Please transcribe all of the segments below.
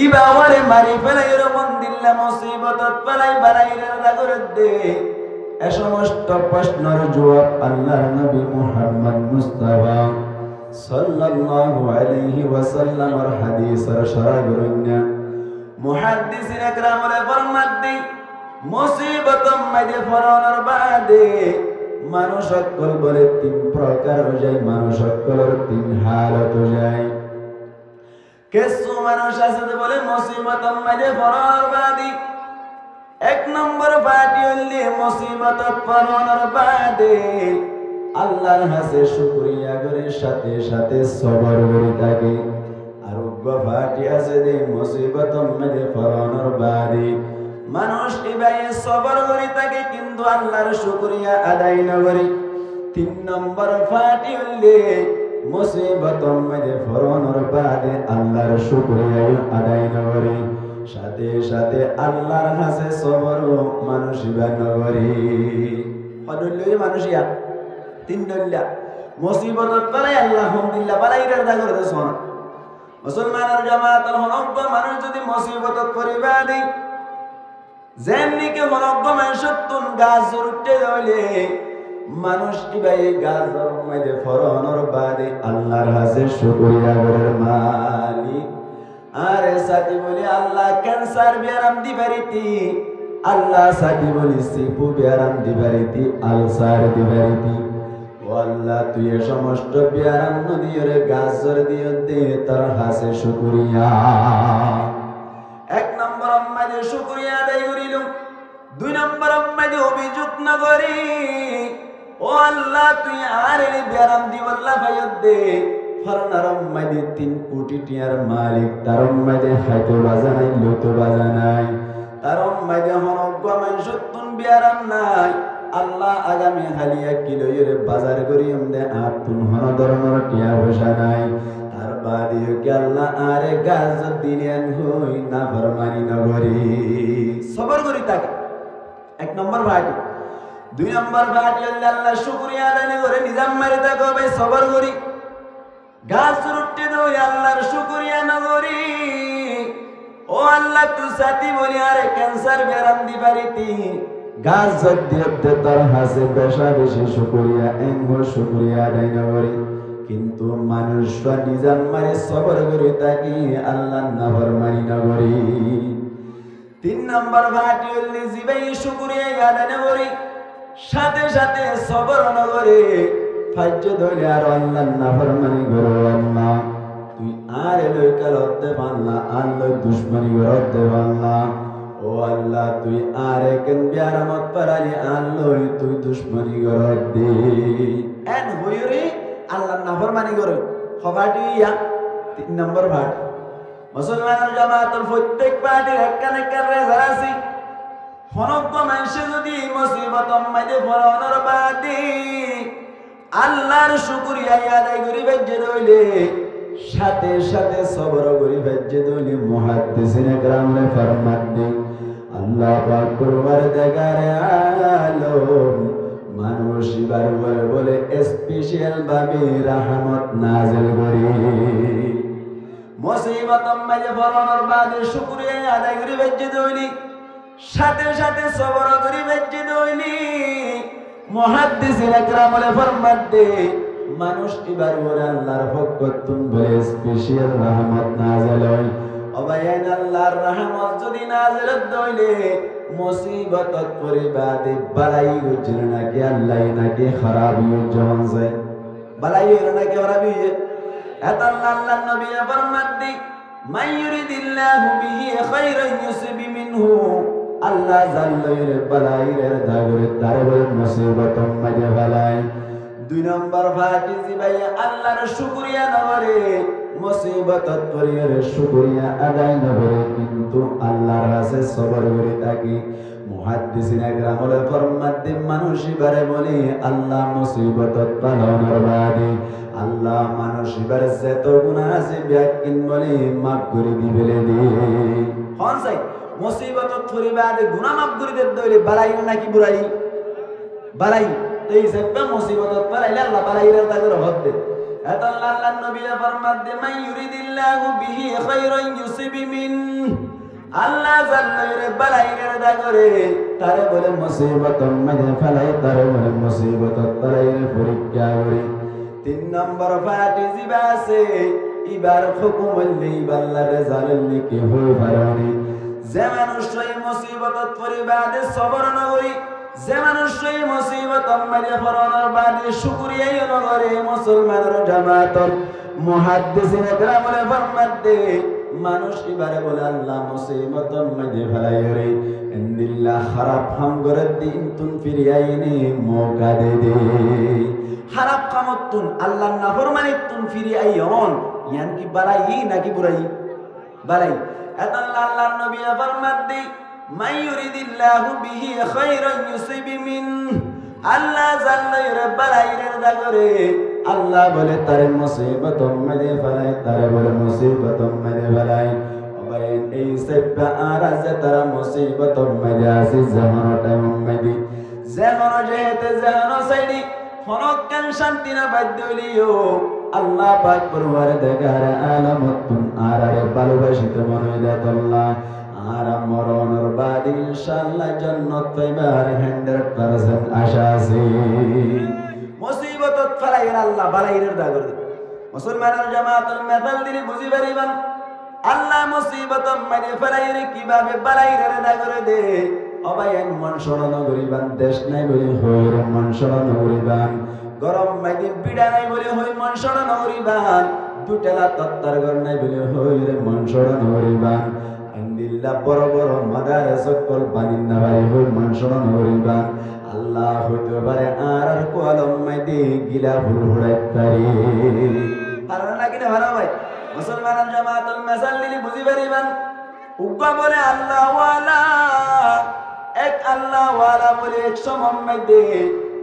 ইবাওয়ারে মারি ফেলাইর মন দিল্লা মুসিবতত ফেলাই বানাইরে রাগরে দে এ সমস্ত প্রশ্নের জবাব আল্লাহর নবী মুহাম্মদ মুস্তাফা সাল্লাল্লাহু আলাইহি ওয়াসাল্লামের হাদিসের শরাগরণ্য মুহাদ্দিসিন একরামরে ফরমাদ্দি মুসিবতম মাঝে ফরনের বাদে মানুষ সকল বলে তিন প্রকার যায়, মানুষ সকলের তিন হালত যায়। কিছু মানুষ আছে বলে মুসিবতম মাঝে ফরনের বাদে এক নম্বর পার্টি হইলে মুসিবত ফরনের বাদে আল্লাহর কাছে শুকরিয়া করে সাথে সাথে সবর করে থাকে। আর পার্টি আছে যে মুসিবতম মাঝে ফরনের বাদে মানুষ এবারে সবর করে থাকে কিন্তু আল্লাহর শুকরিয়া আদায় না করে। তিন নম্বর পার্টি হইলে মুসিবতম মাঝে ফরনের বাদে আল্লাহর শুকরিয়া আদায় না করে সাথে সাথে আল্লাহর কাছে সবর মানুষ ইবা না করে। হদুল্লি মানুষিয়া তিন দল্লা মুসিবতত পরে আলহামদুলিল্লাহ বালাইরার দা করে দেন মুসলমানের জামাতের হনজ্ঞ মানুষ যদি মুসিবতত পরিবা দেই যেমনিকে হনজ্ঞ মানুষের তুন গাছ উঠতে হইলে মানুষ ইবাই গাছ মধ্যে ফরনের বাদে আল্লাহর কাছে শুকরিয়া করে মালিক। আরে সাথী বলি আল্লাহ ক্যান্সার বিয়ারাম দিবারিতি, আল্লাহ সাথী বলি সিপু বিয়ারাম দিবারিতি, আলসার দিবারিতি। ও আল্লাহ তুই এ সমস্ত বিয়ারাম নদীর গাছর দিয়ে দে তার হাসে শুকরিয়া। এক নম্বর আম্মাদে শুকরিয়া আদায় করিল, দুই নম্বর আম্মাদে অভিযোগ না করি ও আল্লাহ তুই আর এই বিয়ারাম দিবল্লা ভাইয়ত দে। ফরনার আম্মাদে 3 কোটি টিয়ার মালিক, তার আম্মাদে হাইতো বাজা নাই লতো বাজা নাই, তার আম্মাদে হনজ্ঞ মানুষের তুন বিয়ারাম নাই। আল্লাহ আগামী হালিয়া কিলোয়ের বাজার করি আমদে আতুন হন ধরনের টিয়া পয়সা নাই। তার বাদে কি আল্লাহ আরে গাছ দিলেন হই না ফরমানি নগরী সবর করি থাকে। এক নম্বর ভাটি। দুই নম্বর ভাটি আল্লাহ শুকরিয়া আদায় করে নিজাম মারি থাকো ভাই সবর করি গাছ রুটতে দই আল্লাহর শুকরিয়া নগরী। ও আল্লাহ তুই সাথী বলি আরে ক্যান্সার বেরাম দিবারিতি গাছ দিয়ে তার হাসে বেশা বেশি শুকরিয়া এনগো শুকরিয়া আদায় নগরী। কিন্তু মানুষ নিজাম মারে সবর করে তাকে আল্লাহ নাফরমানি নগরী। 3 নম্বর ভাটি হইলে জিবাই শুকরিয়া আদায় নগরী সাথে সাথে সবর নগরে ফাজ্য ধরে আর আল্লাহ নাফরমানি করো। আল্লাহ তুই আর লই কালতে পারলা আল্লাহ দুশমনি করতে পারলা। ও আল্লাহ তুই আর কেন বিয়ারামত পারানি আল্লাহ তুই দুশমনি কর দে এন হইরে আল্লাহ নাফরমানি করো হবাটি ইয়া। 3 নম্বর ভাট মুসলমানের জামাতের প্রত্যেক পার্টির একখানে কারে আছে হনজ্ঞ মানুষে যদি মুসিবত মাঝে ফরনের বাদে আল্লাহর শুকরিয়া আদায় করি বেজে দইলে সাথে সাথে সবর করি বেজে দইলে মুহাদ্দিসিন একরামে ফরমান দেন আল্লাহ পাক করবার দেখারে আলম মানুষ বারবার বলে স্পেশাল ভাবে রহমত নাযিল করি। মুসিবত মাঝে ফরনের বাদে শুকরিয়া আদায় করি বেজে দইলি সাথে সাথে সবর করি বেজে দইলি মুহাদ্দিসিন একরামে ফরমান দে মানুষ এবার ওরে আল্লাহর পক্ষতুন বলে স্পেশাল রহমত নাযিল হয়। অবায়ান আল্লাহর রহমত যদি নাযিল হইলে মুসিবতত পরিবাদে বালাই গুজর নাকি আল্লাহ নাকি খারাপ জন যায় বালাই হইল নাকি খারাপ হইয়ে এত আল্লাহর নবী ফরমান দি মাইয়ুরিদিল্লাহু বিহি খায়রান ইউসিবি মিনহু আল্লাহ জাল্লায়ের বালাইয়ের দাগরে তার বলে মুসিবত মাঝে বালাই। 2 নম্বর ভাটি জিবাই আল্লাহর শুকরিয়া নগরে মুসিবতত পরিয়ের শুকরিয়া আদায় নগরে কিন্তু আল্লাহর কাছে সবর করে থাকি। মুহাদ্দিসিন একরামে ফরমান দেন মানুষ এবারে বলে আল্লাহ মুসিবতত পালনের বাদে আল্লাহ মানুষ এবারে যত গুনাহ আছে ব্যাকিন বলে মাফ করে দিবেলে দে হন চাই মুসিবতত পরিবাদে গুনাহ মাফ করে দে দইলে বালাই নাকি বুড়াই বালাই এই সব মুসিবতত পালাইলে আল্লাহ বালাইরা তাদের হদ দে এত আল্লাহর নবী ফরমাতে মান ইউরিদিল্লাহু বিহি খায়রান ইউসিবি মিন আল্লাহ জাল্লারে বালাইরে দা করে তারে বলে মুসিবত মধ্যে ফেলাই তারে বলে মুসিবত তারে পরীক্ষা করে। 3 নম্বর ফাটি জিবা আছে ইবার হুকুম হইলে ইবাল্লাহ রেজাল্ট কি হই পারে যে মানুষ এই মুসিবত পরিবাদে সবর না করি যে মানুষ এই মুসিবত মাঝে ফরনার বাদে শুকরিয়াই না করে মুসলমানের জামাতর মুহাদ্দিসিনে কেরামে ফরমাতে মানুষ এবারে বলে আল্লাহ মুসিবত মাঝে ফেলাই রে ইন্দিল্লাহ খারাপ কাম করে দিন তুন ফিরিয়াইনি মৌকা দে খারাপ কামতুন আল্লাহ নাফরমানিতুন ফিরিয়াইন ইয়ান কি বালাই নাকি বুড়াই বালাই এত আল্লাহর নবী ফরমাতে মান ইউরিদিল্লাহু বিহি খায়রান ইউসিবি মিন আল্লাহ জাল্লারে বালাইরে দা করে আল্লাহ বলে তার মুসিবত মাঝে ফেলাই তারে বলে মুসিবত মাঝে ফেলাই ওবাইন এই সেবা আরাজ তারা মুসিবত মাঝে আসি জামানো টাইম মাঝে জামানো যেতে জানো সাইডি ফরকান শান্তি না বাধ্য হইলিও আল্লাহ পাক পরওয়ারদিগার আলামতুন আরারে ভালোবাসিত মনে দেতল্লাহ আর মরণের বাদ ইনশাআল্লাহ জান্নাত পাইবার 100% আশা আছে। মুসিবত ফেলাই আল্লাহ বালাইরের দা করে মুসলমানের জামাতুল মেসাল দিলি বুঝি পারিবান আল্লাহ মুসিবত মানে ফেলাইরে কিভাবে বালাইরের দা করে দে অবায়ন মন সরণ করিবান দেশ নাই বলি হইর মন সরণ করিবান গরম মাইদি বিড়া নাই বলি হই মন সরণ করিবান দুটেলা তত্তার ঘর নাই বলি হইর মন সরণ করিবান আইন্দিল্লাহ বড় বড় মাদারে সকল বানিন না ভাই হই মন সরণ করিবান আল্লাহ হইতে পারে আর কলম মাইদি গিলা ভুল হুড়াই পারি পারো না কিনা ভালো ভাই মুসলমানের জামাতুল মেসাল দিলি বুঝি পারিবান উগ্গা বলে আল্লাহ ওয়ালা এক আল্লাহ ওয়ালা বলে 100 মোহাম্মদে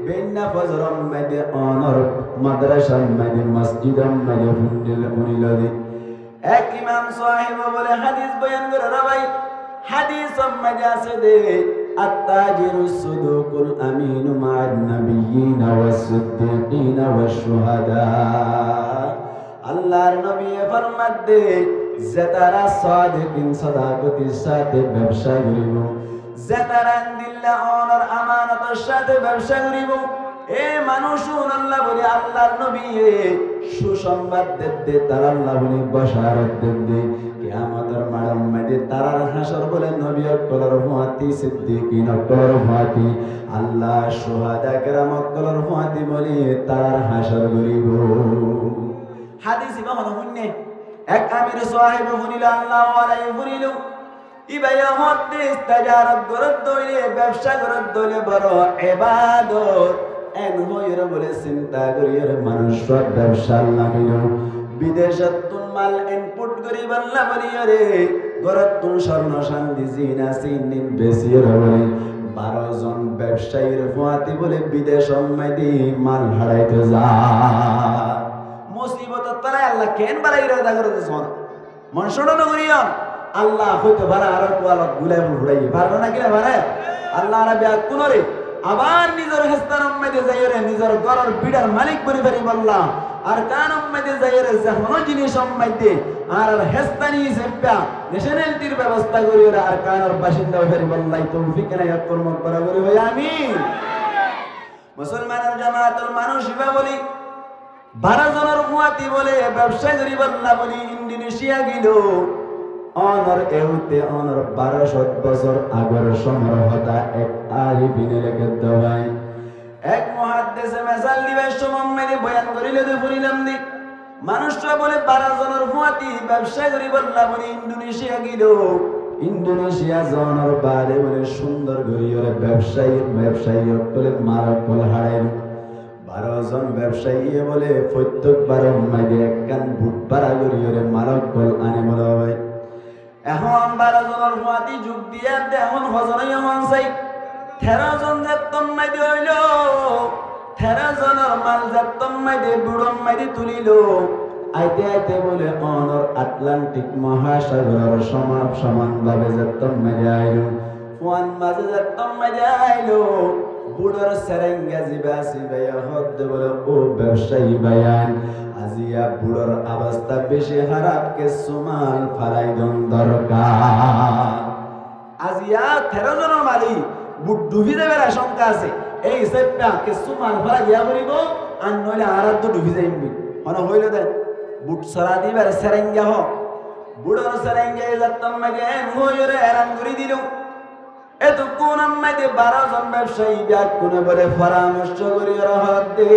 বেন্না ফজরম মাইদে অনর মাদ্রাসার মাইদে মসজিদম মাইদে ফুন্ডিল উনিলদি এক ইমাম সাহেব বলে হাদিস বয়ান করে রে ভাই হাদিস মাইদে আছে দে আত্তাজিরুস সুদুকুল আমিনু মা'আন নাবিয়িনা ওয়াস সিদ্দিকিনা ওয়াস শুহাদা আল্লাহর নবী ফরমাতে যে তারা সাদিকিন সাদাকতির সাথে ব্যবসা করিব যে তারা দিল্লাহ অনর আমানতের সাথে ব্যবসা করিব এ মানুষ আল্লাহ বলে আল্লাহর নবী সুসংবাদ দেতে তারা আল্লাহ বলে বশারত দেতে কিয়ামতের মাঠে মধ্যে তারার হাসর বলে নবী অকলর ফাতি সিদ্দিকিন অকলর ফাতি আল্লাহ শুহাদা کرام অকলর ফাতি বলে তারার হাসর করিব। হাদিস ইমাম হুন্নে এক আমির সাহেব বলিল আল্লাহ আলাইহি বলিল ইবায়া হাদিস তাজারত গরত দইলে ব্যবসা গরত দইলে বড় ইবাদত এন হইর বলে চিন্তা করির মানুষ ব্যবসা লামিল বিদেশত তুন মাল ইনপুট করি বাল্লা বলিরে গরত তুন স্বর্ণ শান্তি জিনা সিনিন বেসির বলে 12 জন ব্যবসায়ীর ফাতি বলে বিদেশ মাইদি মাল হারাইতে যায় মুসিবত তারা আল্লাহ কেন বালাইরে দা করে দিছন মন শোনো না করিয়া আল্লাহ হইতে পারে আর কোয়ালত গুলাই ফুড়াই পারবে না কিনা পারে আল্লাহ রাব্বি কোনরে আবার নিজের হেস্তার মধ্যে যাইরে নিজের ঘরের বিড়ার মালিক বলি পারি বললাম আর কান মধ্যে যাইরে যখন জিনিস মধ্যে আর হেস্তানি সেপ্পা ন্যাশনালিটির ব্যবস্থা করিরে আর কানের বাসিন্দা হই বললাই তৌফিক নাই কর্ম করা করি ভাই আমিন। মুসলমানের জামাতের মানুষ ইবা বলি 12 জনের মুয়াতি বলে ব্যবসা করি বললা বলি ইন্দোনেশিয়া গিল অনর এউতে অনর 1200 বছর আগর সমর হতা এক আরিফিনের গদ্দাই এক মুহাদ্দিস মেসাল দিবে সমম্মেনে বয়ান করিলে তো বলিলাম দি মানুষরা বলে 12 জনের মুয়াতি ব্যবসা করি বললা বলি ইন্দোনেশিয়া গিল ইন্দোনেশিয়া জনের বারে বলে সুন্দর গরিয়রে ব্যবসায়ী বলে মারক বল হারাইল 12 জন ব্যবসায়ী বলে প্রত্যেকবার মাইদে একখান বুট পাড়া গরিয়রে মারক বল আনে বলা হয় এখন 12 জনের মুয়াতি যোগ দিয়া এখন হজরই হন চাই 13 জন যেতম মাইদে হইল 13 জনের মাল যেতম মাইদে বুড়ম মাইদে তুলিল আইতে আইতে বলে অনর আটলান্টিক মহাসাগরের সমানভাবে যেতম মাইদে আইল ওয়ান মাঝে যেতম মাইদে আইল বুড়র সেরেঙ্গা জিবা সিবাইয়া হদ বলে ও ব্যবসায়ী বায়ান আজ আজিয়া বুড়োর অবস্থা বেশি খারাপ কে সুমাল ফালাই দন দরকার আজিয়া 13 জনের মালি বুট ডুবি যাবার আশঙ্কা আছে এই হিসাবটা কে সুমাল ফালাই গিয়া করিব আর নইলে আরাধ্য ডুবি যাইবি হন হইল দে বুট সরা দিবার সেরেঙ্গা হ বুড়োর সেরেঙ্গা যাতম মাগে হইরে হেরান করে দিল এত কোন আমাদের 12 জন ব্যবসায়ী ব্যাগ কোনে বলে পরামর্শ করি রহদে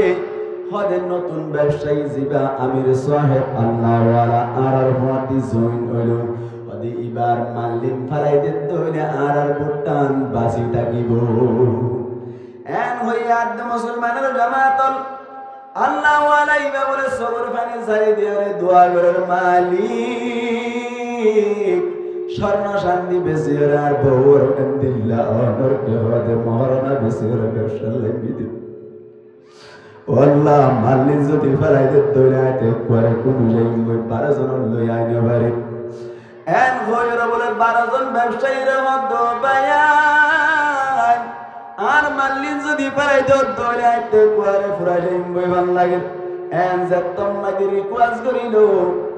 হদের নতুন ব্যবসায়ী জিবা আমির সাহেব আল্লাহওয়ালা আর হতি জয়েন হলো হদি ইবার মালিম ফালাই দিতে হইলে আর বুটান বাসি থাকিব এন হইয়া আদ মুসলমানের জামাতল আল্লাহওয়ালা ইবা বলে সবর পানি ছাড়ি দিয়ে দোয়া করার মালিক স্বর্ণ শান্তি বেশি আর বউর দিল্লা অনর কে হদে মহারণা বেশি ব্যবসা লাগি দিব আল্লাহ মালিক যদি ফেলাইতে দৌড়ে আইতে করে কোন যাই 12 জন লই আইনে পারে এন হইরা বলে 12 জন ব্যবসায়ীর মধ্যে বায়ান আর মালিক যদি ফেলাইতে দৌড়ে আইতে করে পুরা যাই ভাল লাগে এন যতম মাদি রিকোয়েস্ট করিল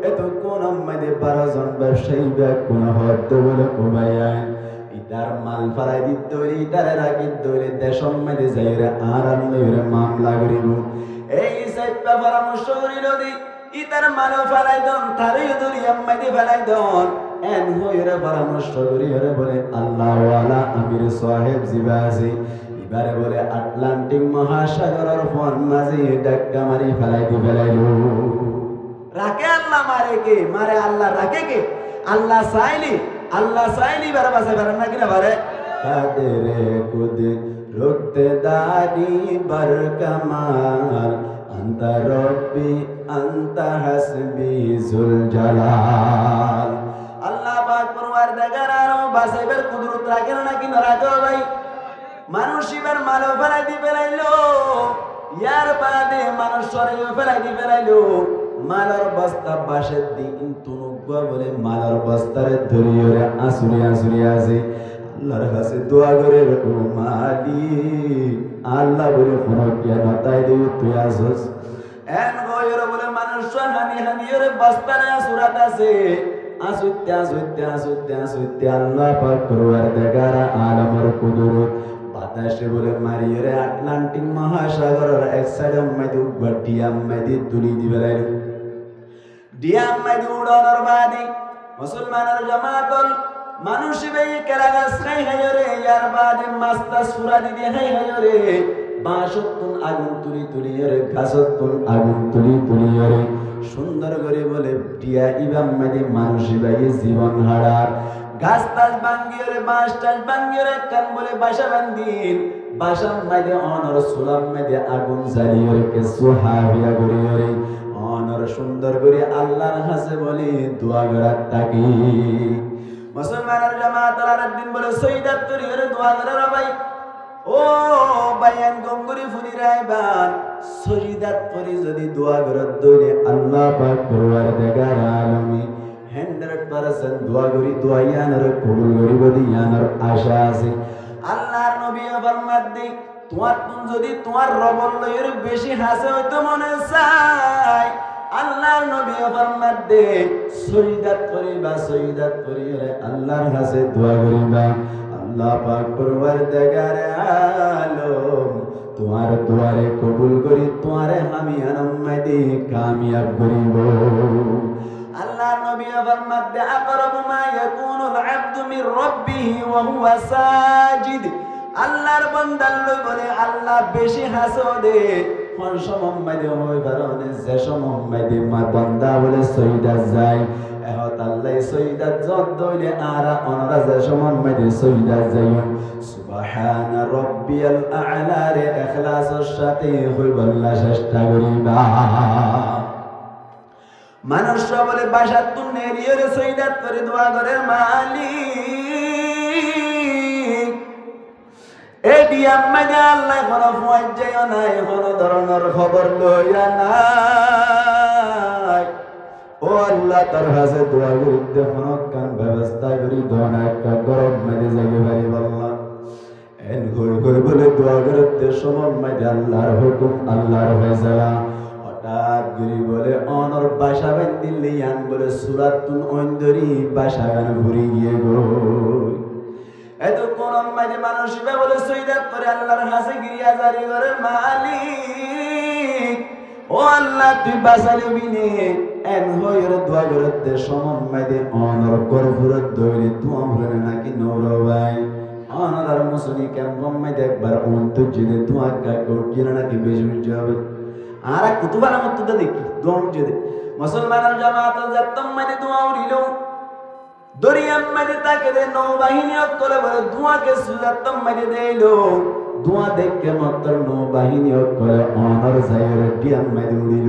এত কোন আমাদের 12 জন ব্যবসায়ী ব্যাগ কোন হদ বলে ও বায়ান ইদার মাল ফালাই দিত ইদারে রাখি দৌড়ে দেশম মাঝে যাইরে আর লইরে মামলা করিব এই সাইপা পরামর্শ করিল দি ইদার মাল ফালাই দন তারে দরিয়াম মাঝে ফালাই দন এন হইরে পরামর্শ করিরে বলে আল্লাহওয়ালা আমির সাহেব জিবাসি এবারে বলে আটলান্টিক মহাসাগরের ফোন মাঝে ডাক্কা মারি ফালাই দি ফেলাইল রাখে আল্লাহ মারে কে মারে আল্লাহ রাখে কে আল্লাহ চাইলি বারে বাসে পারে না কিনা পারে কাদেরে কুদে রুখতে দানি বার কামাল আন্তা রব্বি আন্তা হাসবি জুল জালাল আল্লাহ পাক পরওয়ারদিগার আর বাসাইবার কুদরত রাখে না কিনা রাখো ভাই মানুষ এবার মালো ফেলাই দি ফেলাইলো ইয়ার বাদে মানুষ সরাইও ফেলাই দি ফেলাইলো মালার বস্তা বাসের দিন তুনুগা বলে মালার বস্তারে ধরিয়ে আসুরি আছে আল্লাহর কাছে দোয়া করে ও মালিক আল্লাহ বলে কোন জ্ঞান তাই দিও তুই আসস এন গয়র বলে মানুষ হানি রে বস্তারে আসুরাত আছে আসুতে আল্লাহ পাক পরওয়ারদিগার আলমের কুদরত বাতাসে বলে মারিয়ে রে আটলান্টিক মহাসাগরের এক সাইডে মাইদু গটিয়া মাইদি তুলি দিবে ডিয়াম মাইদি উড়ানোর বাদে মুসলমানের জামাতল মানুষ বেই কেরাগাস খাই হায়রে ইয়ার বাদে মাস্তা সুরা দি হাই হায়রে বাঁশতুন আগুন তুলি রে গাছতুন আগুন তুলি রে সুন্দর করে বলে ডিয়া ইবাম মাইদি মানুষ বেই জীবন হারার গাছ তাজ ভাঙ্গিয়ে রে বাঁশ তাজ ভাঙ্গিয়ে রে কান বলে বাসা বান্দিন বাসা মাইদে অনর সুলাম মাইদে আগুন জ্বালিয়ে রে কে সুহাবিয়া করিয়ে রে অনর সুন্দর করে আল্লাহর কাছে বলি দোয়া করার তাকি মুসলমানের জামাত আর দিন বলে সৈয়দাত করিয়ে রে দোয়া করার ভাই ও বায়ান গঙ্গুরি ফুনি রাইবান সৈয়দাত করি যদি দোয়া করার দইলে আল্লাহ পাক পরওয়ারদিগার আলামিন 100% দোয়া করি দোয়া ইয়ানার কবুল করিব দিয়ানার আশা আছে আল্লাহর নবী ফরমাত দি তোমার যদি তোমার রবর লয়ের বেশি হাসে হইতো মনে চাই আল্লাহর নবী ফরমাত দে সৈয়দাত করি রে আল্লাহর কাছে দোয়া করিবা আল্লাহ পাক পরওয়ারদিগার আলম তোমার দোয়ারে কবুল করি তোমারে আমি আনম্মাদি কামিয়াব করিব আল্লাহর নবী ফরমাত দে আকরাবু মা ইয়াকুনুল আবদু মির রাব্বিহি ওয়া হুয়া সাজিদ আল্লাহর বান্দা লই বলে আল্লাহ বেশি হাসদে কোন সমম্মাদে হই বারনে যে সমম্মাদে মা বান্দা বলে সৈয়দাত যায় এহত আল্লাহ সৈয়দাত যত দইলে আরা অনরা যে সমম্মাদে সৈয়দাত যায় সুবহান রাব্বিয়াল আ'লা রে ইখলাসের সাথে হই বল্লা চেষ্টা করিবা মানুষ বলে বাসা তুনে রে সৈয়দাত করে দোয়া করে মালিক এডি আম্মাদে আল্লাহ কোন ফয়জায় নাই কোন ধরনের খবর লইয়া নাই ও আল্লাহ তার কাছে দোয়া করতে কোন কান ব্যবস্থা করি দোনা একটা গরম মেরে যাবে ভাই আল্লাহ এন কই বলে দোয়া করতে সময় মাঝে আল্লাহর হুকুম আল্লাহর ফয়সালা হঠাৎ গরি বলে অনর বাসা বান দিল্লি আন বলে সুরাতুন অন্দরি বাসা গান ভরে গিয়ে গো এত কোন মাঝে মানুষ বলে সৈদাত করে আল্লাহর হাসে গিরিয়া জারি করে মালিক ও আল্লাহ তুই বাঁচালিবি নে এন হইর দোয়া করতে সমম মাঝে অনর গর্ভরত দইলে তু আমরে নাকি নৌর ভাই অনর মুসলি কেমন মাঝে একবার অন্তর যদি তু আজ্ঞা করছি নাকি বেশি উজ্জ্ব হবে আর কুতুবার মতো দেখি দোয়া যদি মুসলমানের জামাত যাতম মাঝে দোয়া উড়িল দরিয়াম মাঝে তাকে দে নৌবাহিনী অক্কলে বলে ধোঁয়াকে সুজাতম মাঝে দেইল ধোঁয়া দেখে মাত্র নৌবাহিনী অক্কলে অনর যাইরে ডিয়াম মাঝে উড়িল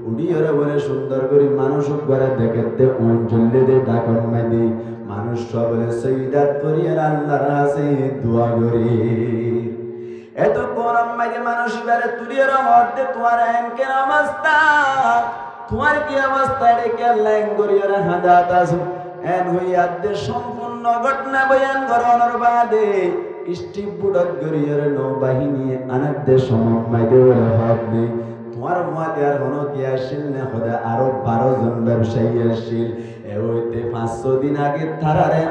উড়িয়ে বলে সুন্দর করে মানুষ করে দেখতে অঞ্চলে দে ডাকন মাঝে মানুষ বলে সৈদাত করিয়ার আল্লাহর হাসে দোয়া করে এত গরম মাঝে মানুষ বেড়ে তুলিয়ে মধ্যে তোমার এনকের অবস্থা তোমার কি অবস্থা রেখে আল্লাহ করিয়ার হাদাত আসু এন হইয়াদে সম্পূর্ণ ঘটনা বয়ান করানোর বাদে স্টিপ বুডত গরিয়ার নৌবাহিনী আনাদে সমমাইদে বলে হক দে তোমার মাতে আর হনো কি আসিল না খোদা আরো 12 জন ব্যবসায়ী আসিল এ হইতে 500 দিন আগে তারারে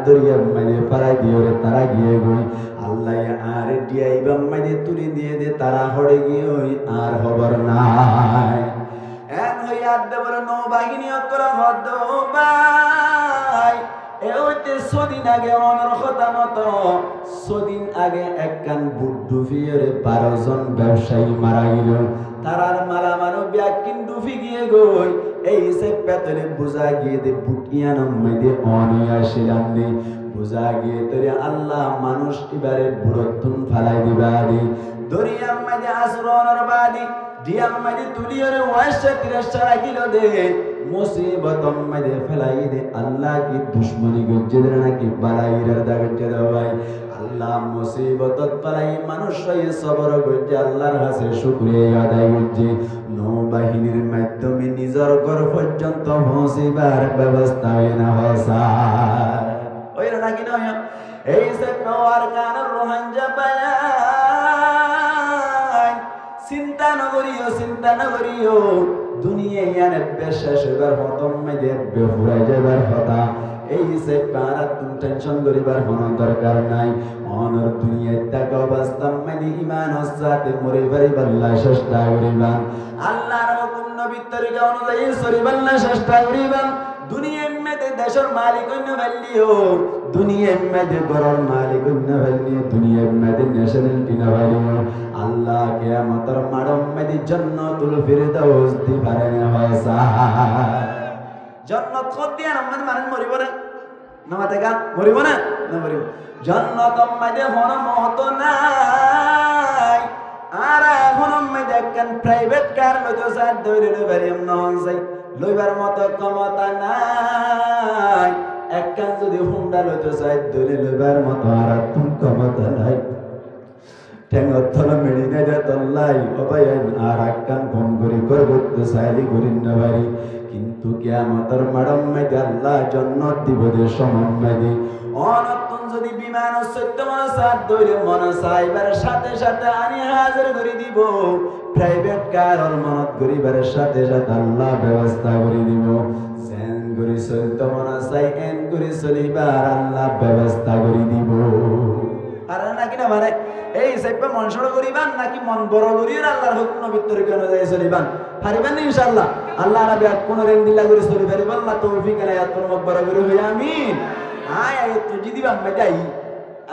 দরিয়া মানে পারাই দিওরে তারা গিয়ে গই আল্লাহ আর ডিয়াইবাম মানে তুলি দিয়ে দে তারা হড়ে গিয়ে ওই আর খবর নাই এন হইয়াদে বলে নৌবাহিনী অকরা হদ ভাই এ হইতে সদিন আগে অনর কথা মতো সদিন আগে একখান বুট ডুবিয়ে 12 জন ব্যবসায়ী মারা গেল তারার মালা মানো ব্যাকিন ডুবি গিয়ে গই এই সে পেতলে বুঝা গিয়ে দে বুটিয়া নামে অনি আসিলাম দে বুঝা গিয়ে তোরে আল্লাহ মানুষ এবারে বুড়তুন ফালাই দিবা দে দরিয়াম মাঝে আসরনের বাদি ডিয়াম মাঝে তুলিয়ে ওয়াশা তিরাশা কিলো দে মুসিবত মাঝে ফেলাই দে আল্লাহ কি দুশ্মনী গজ্জে নাকি বালাইরের দাগজে ভাই আল্লাহ মুসিবত ফেলাই মানুষ হয়ে সবর গজ্জে আল্লাহর কাছে শুকরিয়া আদায় গজ্জে নৌবাহিনীর মাধ্যমে নিজের ঘর পর্যন্ত পৌঁছিবার ব্যবস্থা হয় না হসার ওই নাকি নয় এই সে নওয়ার গান রোহাঞ্জা বায়ান চিন্তা নগরিও দুনিয়া ইয়ানে বেশেষ এবার হতম মেয়ে বেহুরাই যাবার কথা এই সে পারা তুমি টেনশন করিবার কোনো দরকার নাই অনর দুনিয়ায় টাকা অবস্থা মানে ইমান হসাতে মরে পারিবার চেষ্টা করিবান আল্লাহর হুকুম নবীর তরিকা অনুযায়ী চলিবার চেষ্টা করিবান দুনিয়া মেতে দেশের মালিক অন্য ভালিও দুনিয়া মেতে ঘরের মালিক অন্য ভালিও দুনিয়া মেতে ন্যাশনালিটি না ভালিও আল্লাহ কিয়ামতের মাড়ম মেতে জান্নাতুল ফিরদাউস দি পারে না হসা জান্নাত কত দিয়া নামাজ মানেন মরিব না নামাতে গা মরিব না না মরিব জান্নাত মেতে হন মহত নাই আর এখন মেতে একখান প্রাইভেট কার লইতো সাথ ধরে বাড়ি নন যাই লইবার মতো ক্ষমতা নাই একখান যদি হুন্ডা লইতে চাই ধরে লইবার মতো আর তুমি ক্ষমতা নাই ঠেঙ্গর থল মেড়ি নাই তল্লাই অবায়ন আর একখান ঘুম করি করতে চাইলি করি না পারি কিন্তু কিয়ামতের মাডম মেঘে আল্লাহ জান্নাত দিব দে সমম মেঘে অনতুন যদি বিমান সত্য মনসাত ধরে মন চাইবার সাথে সাথে আনি হাজির করে দিব প্রাইভেট কার আর মনত গরিবার সাথে সাথে আল্লাহ ব্যবস্থা করে দিব সেন করি সত্য মন চাই এন করি চলিবার আল্লাহ ব্যবস্থা করে দিব আর নাকি না মানে এই সাইপে মন সড় করিবান নাকি মন বড় করির আল্লাহর হুকুম ভিতর কেন যায় চলিবান পারিবেন না ইনশাআল্লাহ আল্লাহ নবী কোন রেন দিলা করে চলি পারিবেন আল্লাহ তৌফিক আলাই আতর মকবর করে হই আমিন আয় আয় তো যদি বাম্মা যাই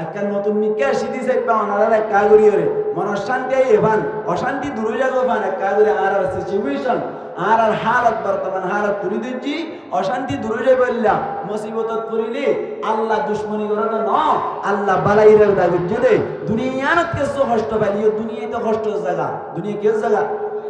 আজকাল নতুন মিকা সিধি সাইপে অনারা কাগরিয়রে মন শান্তি এভান অশান্তি দূর যাগো ভান কাগরে আর সিচুয়েশন আর হালত বর্তমান হালত তুলি দিচ্ছি অশান্তি দূরে যাই বললাম মুসিবত পড়িলে আল্লাহ দুশ্মনী করে ন আল্লাহ বালাইরের দাবি যদি দুনিয়ানত কেসো কষ্ট পাইলিও দুনিয়ায় তো কষ্ট জায়গা দুনিয়া কেউ জায়গা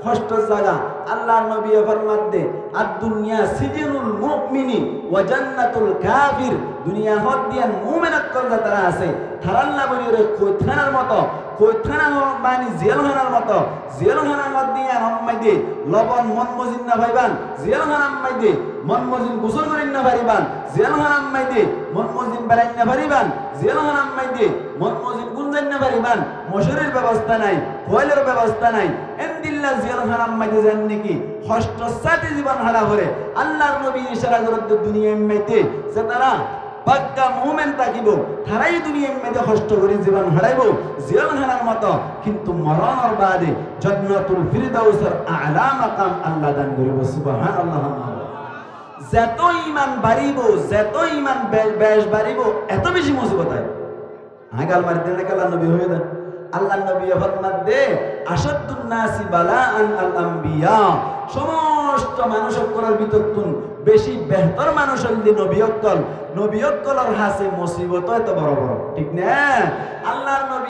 কষ্ট জায়গা আল্লাহর নবী ফরমাত দে আদ দুনিয়া সিজনুল মুমিনি ওয়া জান্নাতুল কাফির দুনিয়া হদ দিয়ান মুমিনাত কলজা তারা আছে থারাল্লা বলিরে কোথানার মতো কোথানা বানি জেলখানার মতো জেলখানার মধ্যে দিয়া রম্মাইদে লবণ মন মজিন না ভাইবান জেলখানার মাইদে মন মজিন গোসল করিন না পারিবান জেলখানার মাইদে মন মজিন বেড়াইন না পারিবান জেলখানার মাইদে মন মজিন গুঞ্জাইন না পারিবান মশারির ব্যবস্থা নাই কোয়েলের ব্যবস্থা নাই এন্দিল্লা মিল্লা জিয়াল হারাম মাইতে যান নাকি হষ্ট সাথে জীবন হারা করে আল্লাহর নবী ইশারা করে দুনিয়া মাইতে যে তারা পাক্কা মুমিন থাকিব তারাই দুনিয়া মাইতে কষ্ট করে জীবন হারাইব জিয়াল হারার মতো কিন্তু মরণের বাদে জান্নাতুল ফিরদাউসের আলা মাকাম আল্লাহ দান করিব সুবহানাল্লাহ যত ঈমান বাড়িব যত ঈমান বেশ বাড়িব এত বেশি মুসিবত হয় আগাল মারতে না আল্লাহ নবী হয়ে দেন আল্লাহ নবী ফরমান দে আশাদুন নাসি বালাআন আল আম্বিয়া সমস্ত মানুষের ভিতর তুন বেশি বেহতর মানুষ হইলে নবী অক্কল নবী অক্কলের হাসে মুসিবত এত বড় বড় ঠিক না আল্লাহর নবী